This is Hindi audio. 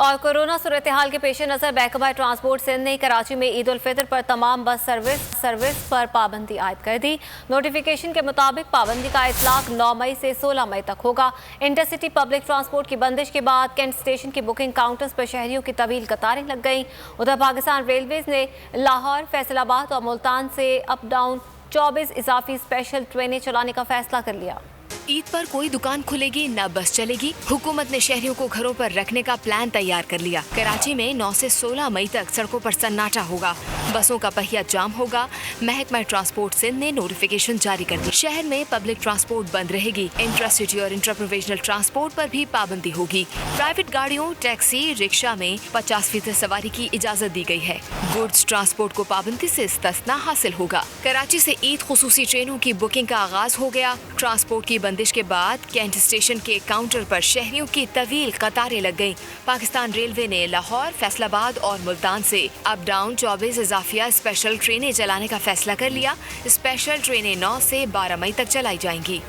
और कोरोना सूरत हाल के पेश नज़र महकमा ट्रांसपोर्ट सिंध ने कराची में ईद उल फितर पर तमाम बस सर्विस पर पाबंदी आयद कर दी। नोटिफिकेशन के मुताबिक पाबंदी का इतलाक 9 मई से 16 मई तक होगा। इंटरसिटी पब्लिक ट्रांसपोर्ट की बंदिश के बाद कैंट स्टेशन की बुकिंग काउंटर्स पर शहरियों की तवील कतारें लग गईं। उधर पाकिस्तान रेलवेज ने लाहौर, फैसलाबाद और मुल्तान से अप डाउन 24 इजाफी स्पेशल ट्रेनें चलाने का फैसला कर लिया। ईद पर कोई दुकान खुलेगी न बस चलेगी। हुकूमत ने शहरियों को घरों पर रखने का प्लान तैयार कर लिया। कराची में 9 से 16 मई तक सड़कों पर सन्नाटा होगा, बसों का पहिया जाम होगा। महकमा ट्रांसपोर्ट सिंध ने नोटिफिकेशन जारी कर दी। शहर में पब्लिक ट्रांसपोर्ट बंद रहेगी। इंट्रासिटी और इंट्रा प्रोविजनल ट्रांसपोर्ट पर भी पाबंदी होगी। प्राइवेट गाड़ियों, टैक्सी, रिक्शा में 50% सवारी की इजाजत दी गई है। गुड्स ट्रांसपोर्ट को पाबंदी से इस्तिस्ना हासिल होगा। कराची से ईद खुसूसी ट्रेनों की बुकिंग का आगाज हो गया। ट्रांसपोर्ट की बंदिश के बाद कैंट स्टेशन के काउंटर पर शहरियों की तवील कतारें लग गईं। पाकिस्तान रेलवे ने लाहौर, फैसलाबाद और मुल्तान से अप डाउन 24 इजाफिया स्पेशल ट्रेनें चलाने का फैसला कर लिया। स्पेशल ट्रेनें 9 से 12 मई तक चलाई जाएंगी।